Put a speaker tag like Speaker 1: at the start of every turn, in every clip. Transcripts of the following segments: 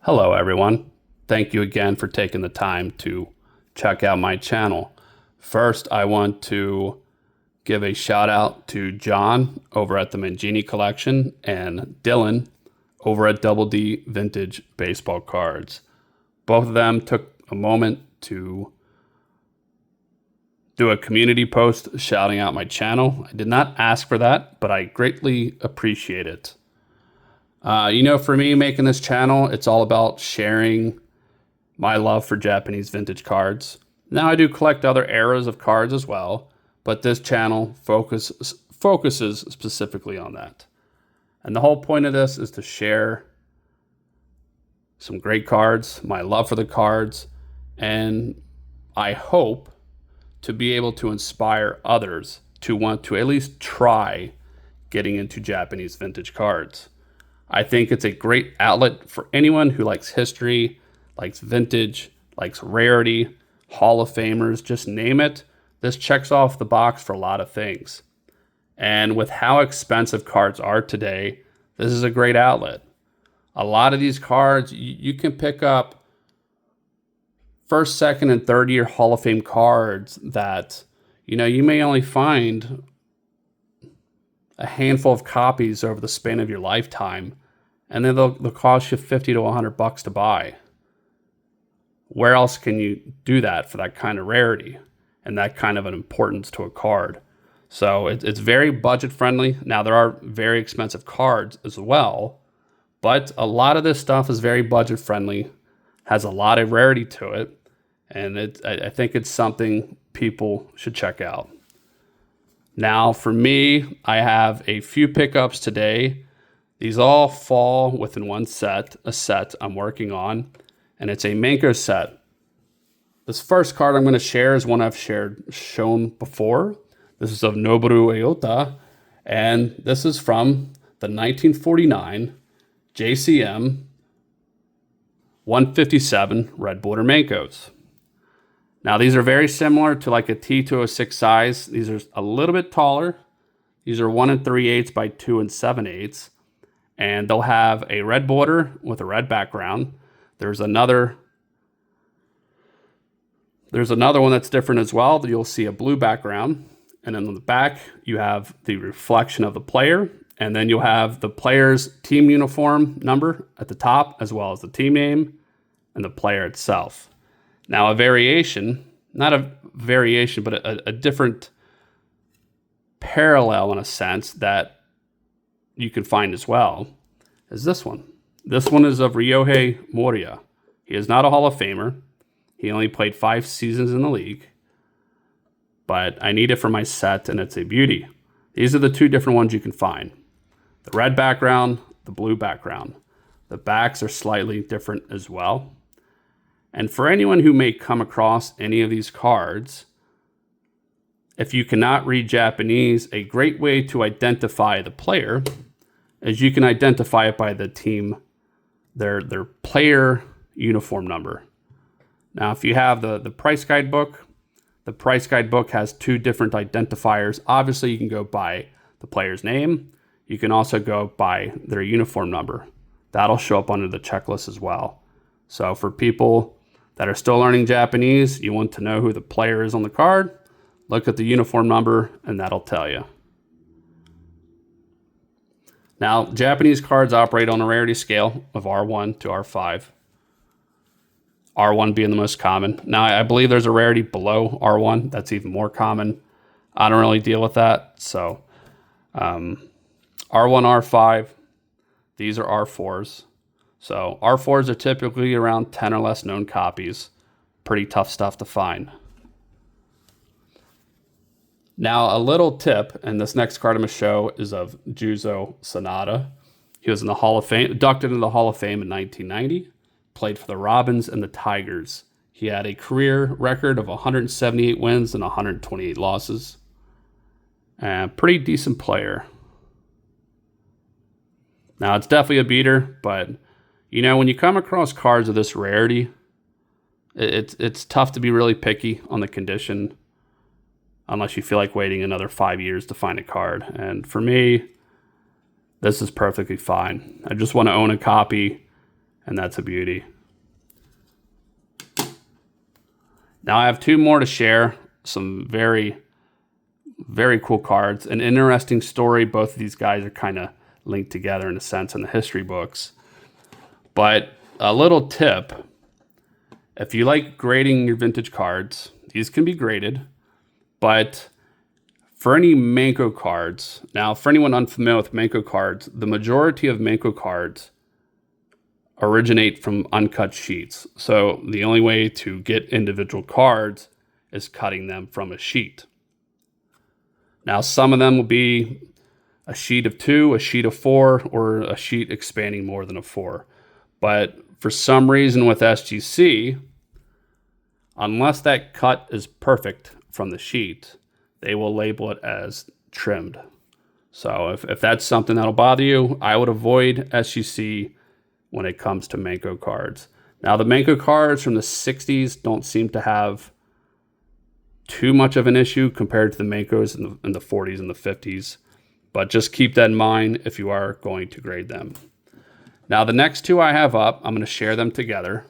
Speaker 1: Hello everyone. Thank you again for taking the time to check out my channel. First, I want to give a shout out to John over at the Mangini Collection and Dylan over at Double D Vintage Baseball Cards. Both of them took a moment to do a community post shouting out my channel. I did not ask for that, but I greatly appreciate it. For me making this channel, it's all about sharing my love for Japanese vintage cards. Now I do collect other eras of cards as well, but this channel focuses specifically on that. And the whole point of this is to share some great cards, my love for the cards, and I hope to be able to inspire others to want to at least try getting into Japanese vintage cards. I think it's a great outlet for anyone who likes history, likes vintage, likes rarity, Hall of Famers, just name it. This checks off the box for a lot of things. And with how expensive cards are today, this is a great outlet. A lot of these cards, you can pick up first, second, and third year Hall of Fame cards that, you may only find a handful of copies over the span of your lifetime, and then they'll cost you $50 to $100 to buy. Where else can you do that for that kind of rarity and that kind of an importance to a card? So it's very budget friendly. Now there are very expensive cards as well, but a lot of this stuff is very budget friendly, has a lot of rarity to it, and I think it's something people should check out. Now for me, I have a few pickups today. These all fall within one set, a set I'm working on, and it's a Menko set. This first card I'm going to share is one I've shown before. This is of Noboru Eota, and this is from the 1949 JCM 157 Red Border Menkos. Now these are very similar to like a T206 size. These are a little bit taller. These are 1 3/8 by 2 7/8, and they'll have a red border with a red background. There's another one that's different as well. You'll see a blue background, and then on the back you have the reflection of the player, and then you'll have the player's team uniform number at the top, as well as the team name and the player itself. Now a variation, not a variation, but a different parallel in a sense that you can find as well is this one. This one is of Ryohei Moriya. He is not a Hall of Famer. He only played 5 seasons in the league, but I need it for my set, and it's a beauty. These are the two different ones you can find. The red background, the blue background. The backs are slightly different as well. And for anyone who may come across any of these cards, if you cannot read Japanese, a great way to identify the player is you can identify it by the team, their player uniform number. Now, if you have the price guide book, the price guide book has 2 different identifiers. Obviously, you can go by the player's name. You can also go by their uniform number. That'll show up under the checklist as well. So for people that are still learning Japanese, you want to know who the player is on the card, look at the uniform number, and that'll tell you. Now, Japanese cards operate on a rarity scale of R1 to R5. R1 being the most common. Now, I believe there's a rarity below R1 that's even more common. I don't really deal with that. So R1, R5, these are R4s. So R4s are typically around 10 or less known copies. Pretty tough stuff to find. Now, a little tip, and this next card I'm going to show is of Juzo Sanada. He was in the Hall of Fame, inducted into the Hall of Fame in 1990, played for the Robins and the Tigers. He had a career record of 178 wins and 128 losses. Pretty decent player. Now, it's definitely a beater, but when you come across cards of this rarity, it's tough to be really picky on the condition unless you feel like waiting another 5 years to find a card. And for me, this is perfectly fine. I just want to own a copy and that's a beauty. Now I have two more to share. Some very, very cool cards. An interesting story. Both of these guys are kind of linked together in a sense in the history books. But a little tip, if you like grading your vintage cards, these can be graded. But for any Menko cards, now for anyone unfamiliar with Menko cards, the majority of Menko cards originate from uncut sheets. So the only way to get individual cards is cutting them from a sheet. Now some of them will be a sheet of 2, a sheet of 4, or a sheet expanding more than a 4. But for some reason with SGC, unless that cut is perfect from the sheet, they will label it as trimmed. So if that's something that'll bother you, I would avoid SGC when it comes to Menko cards. Now the Menko cards from the 60s don't seem to have too much of an issue compared to the Menkos in the 40s and the 50s. But just keep that in mind if you are going to grade them. Now the next two I have up, I'm going to share them together.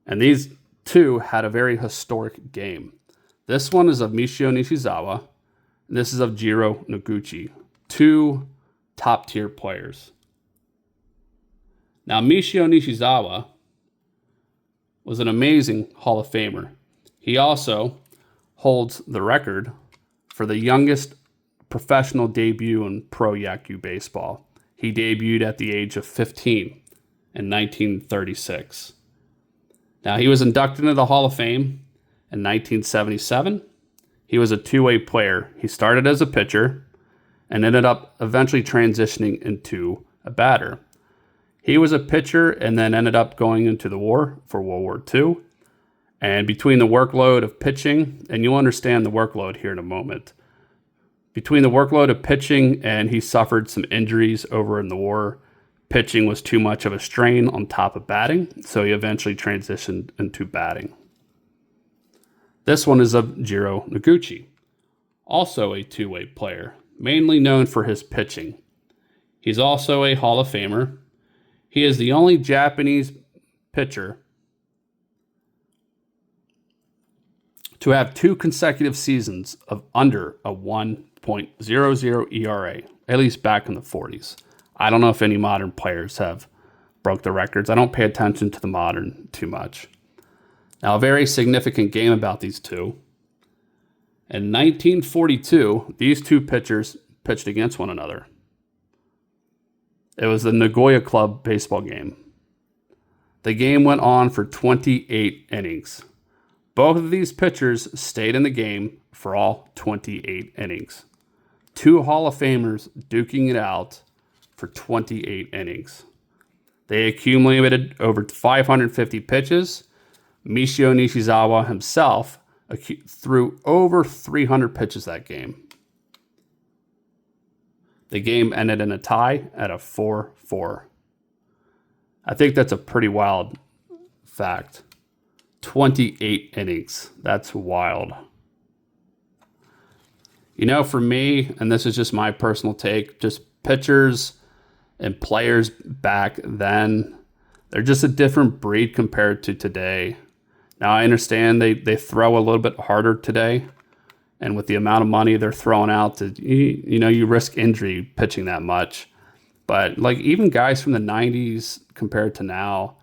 Speaker 1: And these two had a very historic game. This one is of Michio Nishizawa, and this is of Jiro Noguchi. Two top-tier players. Now, Michio Nishizawa was an amazing Hall of Famer. He also holds the record for the youngest professional debut in pro Yaku baseball. He debuted at the age of 15 in 1936. Now, he was inducted into the Hall of Fame in 1977. He was a two-way player. He started as a pitcher and ended up eventually transitioning into a batter. He was a pitcher and then ended up going into the war for World War II. And between the workload of pitching, and you'll understand the workload here in a moment, between the workload of pitching and he suffered some injuries over in the war, pitching was too much of a strain on top of batting, so he eventually transitioned into batting. This one is of Jiro Noguchi, also a two-way player, mainly known for his pitching. He's also a Hall of Famer. He is the only Japanese pitcher to have 2 consecutive seasons of under a 1.00 ERA, at least back in the 40s. I don't know if any modern players have broke the records. I don't pay attention to the modern too much. Now, a very significant game about these two. In 1942, these two pitchers pitched against one another. It was the Nagoya Club baseball game. The game went on for 28 innings. Both of these pitchers stayed in the game for all 28 innings. Two Hall of Famers duking it out for 28 innings. They accumulated over 550 pitches. Michio Nishizawa himself threw over 300 pitches that game. The game ended in a tie at a 4-4. I think that's a pretty wild fact. 28 innings. That's wild. You know, for me, and this is just my personal take, just pitchers and players back then, they're just a different breed compared to today. Now, I understand they throw a little bit harder today, and with the amount of money they're throwing out, you risk injury pitching that much. But like even guys from the 90s compared to now,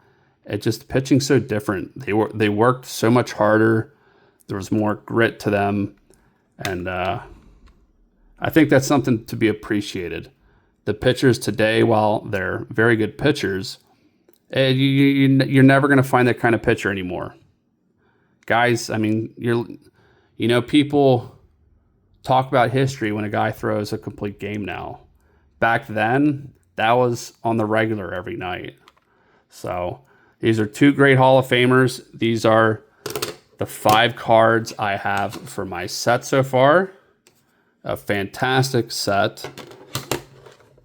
Speaker 1: pitching's so different. They worked so much harder. There was more grit to them, and I think that's something to be appreciated. The pitchers today, while they're very good pitchers, you're never going to find that kind of pitcher anymore. Guys, I mean, people talk about history when a guy throws a complete game now. Back then, that was on the regular every night. So these are two great Hall of Famers. These are the 5 cards I have for my set so far. A fantastic set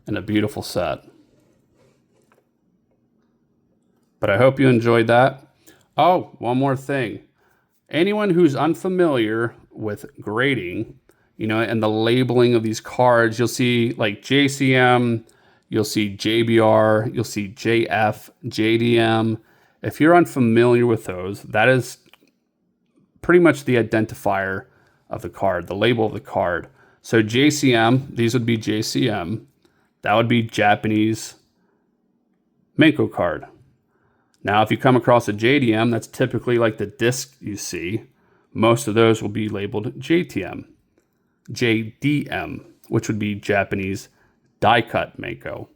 Speaker 1: and a beautiful set. But I hope you enjoyed that. Oh, one more thing. Anyone who's unfamiliar with grading, and the labeling of these cards, you'll see like JCM, You'll see JBR, you'll see JF, JDM. If you're unfamiliar with those, that is pretty much the identifier of the card, the label of the card. So JCM, these would be JCM. That would be Japanese Menko card. Now, if you come across a JDM, that's typically like the disc you see. Most of those will be labeled JTM. JDM, which would be Japanese die-cut Menko.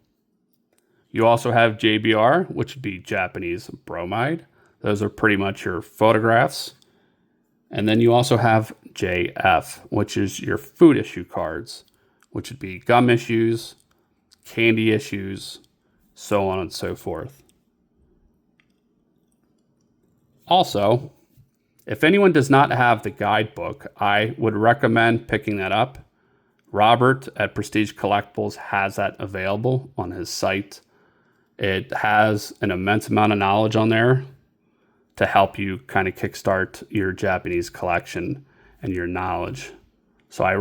Speaker 1: You also have JBR, which would be Japanese bromide. Those are pretty much your photographs. And then you also have JF, which is your food issue cards, which would be gum issues, candy issues, so on and so forth. Also, if anyone does not have the guidebook, I would recommend picking that up. Robert at Prestige Collectibles has that available on his site. It has an immense amount of knowledge on there to help you kind of kickstart your Japanese collection and your knowledge. So I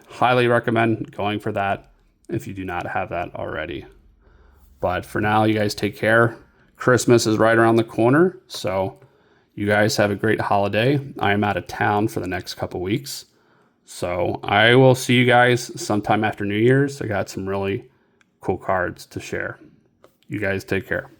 Speaker 1: highly recommend going for that if you do not have that already. But for now, you guys take care. Christmas is right around the corner, so you guys have a great holiday. I am out of town for the next couple weeks, so I will see you guys sometime after New Year's. I got some really cool cards to share. You guys take care.